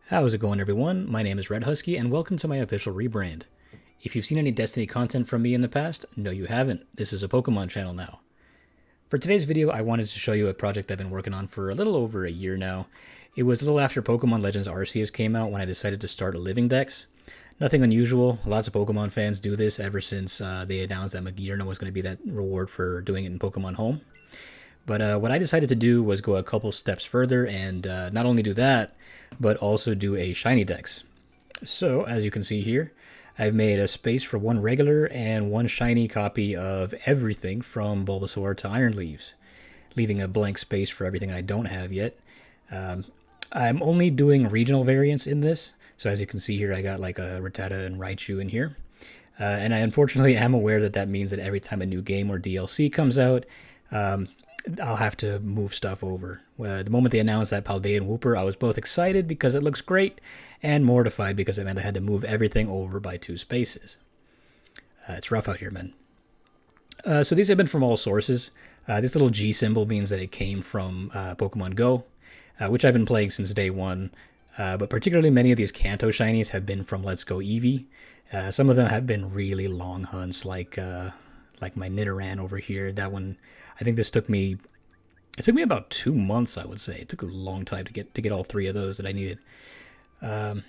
How's it going, everyone? My name is Red Husky, and welcome to my official rebrand. If you've seen any Destiny content from me in the past, no you haven't. This is a Pokemon channel now. For today's video, I wanted to show you a project I've been working on for a little over a year now. It was a little after Pokemon Legends Arceus came out when I decided to start a living dex. Nothing unusual, lots of Pokemon fans do this ever since they announced that Magearna was going to be that reward for doing it in Pokemon Home. But what I decided to do was go a couple steps further and not only do that, but also do a shiny dex. So, as you can see here, I've made a space for one regular and one shiny copy of everything from Bulbasaur to Iron Leaves, leaving a blank space for everything I don't have yet. I'm only doing regional variants in this, so as you can see here, I got like a Rattata and Raichu in here. And I unfortunately am aware that that means that every time a new game or DLC comes out, I'll have to move stuff over. The moment they announced that Paldean Wooper, I was both excited because it looks great and mortified because it meant I had to move everything over by 2 spaces. It's rough out here, man. So these have been from all sources. This little G symbol means that it came from Pokemon Go, which I've been playing since day one. But particularly many of these Kanto shinies have been from Let's Go Eevee. Some of them have been really long hunts, like my Nidoran over here. That one, I think this took me about 2 months, I would say. It took a long time to get all 3 of those that I needed. I'm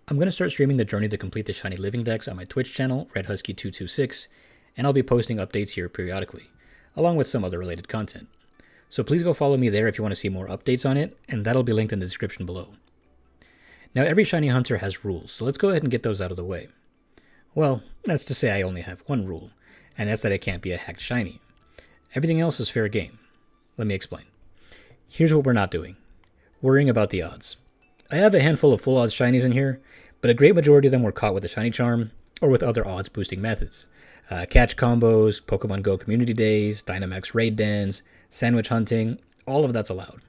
going to start streaming the journey to complete the shiny living dex on my Twitch channel, RedHusky226, and I'll be posting updates here periodically, along with some other related content. So please go follow me there if you want to see more updates on it, and that'll be linked in the description below. Now, every shiny hunter has rules, so let's go ahead and get those out of the way. Well, that's to say I only have one rule, and that's that it can't be a hacked shiny. Everything else is fair game. Let me explain. Here's what we're not doing. Worrying about the odds. I have a handful of full odds shinies in here, but a great majority of them were caught with the shiny charm, or with other odds boosting methods. Catch combos, Pokemon Go community days, Dynamax raid dens, sandwich hunting, all of that's allowed.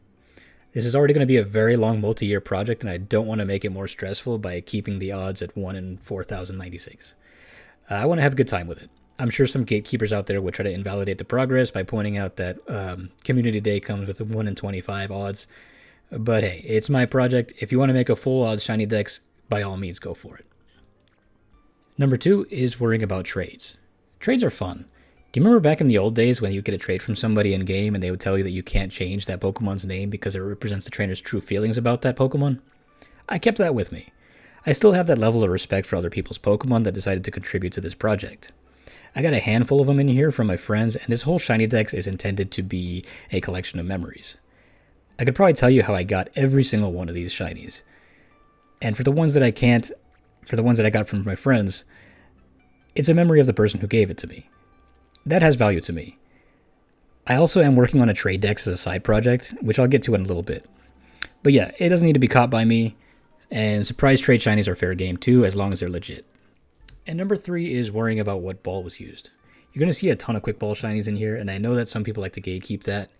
This is already going to be a very long multi-year project, and I don't want to make it more stressful by keeping the odds at 1 in 4,096. I want to have a good time with it. I'm sure some gatekeepers out there would try to invalidate the progress by pointing out that Community Day comes with 1 in 25 odds. But hey, it's my project. If you want to make a full odds shiny dex, by all means go for it. Number 2 is worrying about trades. Trades are fun. Do you remember back in the old days when you get a trade from somebody in game and they would tell you that you can't change that Pokemon's name because it represents the trainer's true feelings about that Pokemon? I kept that with me. I still have that level of respect for other people's Pokemon that decided to contribute to this project. I got a handful of them in here from my friends, and this whole shiny dex is intended to be a collection of memories. I could probably tell you how I got every single one of these shinies. And for the ones that I can't, for the ones that I got from my friends, it's a memory of the person who gave it to me. That has value to me. I also am working on a trade dex as a side project, which I'll get to in a little bit. But yeah, it doesn't need to be caught by me, and surprise trade shinies are fair game too, as long as they're legit. And number 3 is worrying about what ball was used. You're going to see a ton of quick ball shinies in here, and I know that some people like to gatekeep that,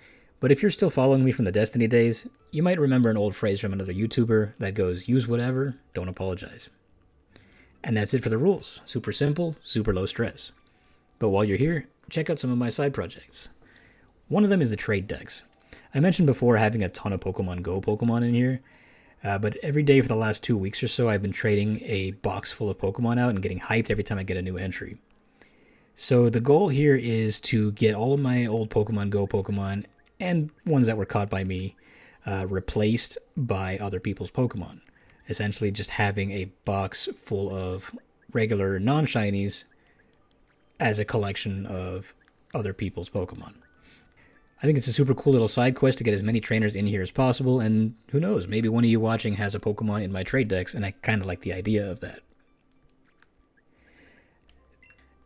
but if you're still following me from the Destiny days, you might remember an old phrase from another YouTuber that goes, use whatever, don't apologize. And that's it for the rules. Super simple, super low stress. But while you're here, check out some of my side projects. One of them is the trade dex. I mentioned before having a ton of Pokemon Go Pokemon in here, but every day for the last 2 weeks or so, I've been trading a box full of Pokemon out and getting hyped every time I get a new entry. So the goal here is to get all of my old Pokemon Go Pokemon, and ones that were caught by me, replaced by other people's Pokemon. Essentially just having a box full of regular non-shinies as a collection of other people's Pokemon. I think it's a super cool little side quest to get as many trainers in here as possible, and who knows, maybe one of you watching has a Pokemon in my trade dex, and I kind of like the idea of that.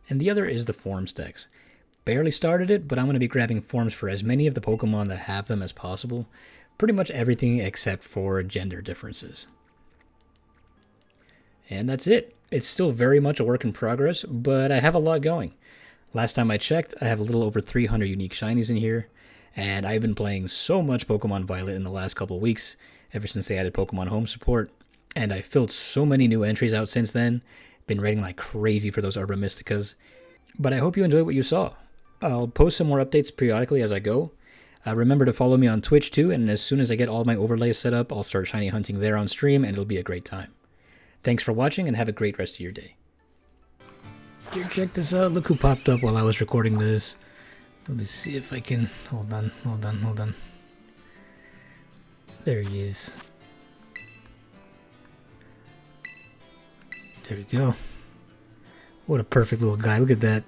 And the other is the forms dex. Barely started it, but I'm going to be grabbing forms for as many of the Pokemon that have them as possible. Pretty much everything except for gender differences. And that's it. It's still very much a work in progress, but I have a lot going. Last time I checked, I have a little over 300 unique shinies in here, and I've been playing so much Pokemon Violet in the last couple weeks, ever since they added Pokemon Home support, and I filled so many new entries out since then. Been raiding like crazy for those Herba Mysticas, but I hope you enjoyed what you saw. I'll post some more updates periodically as I go. Remember to follow me on Twitch too, and as soon as I get all my overlays set up, I'll start shiny hunting there on stream, and it'll be a great time. Thanks for watching, and have a great rest of your day. Here, check this out. Look who popped up while I was recording this. Let me see if I can... Hold on. There he is. There we go. What a perfect little guy. Look at that.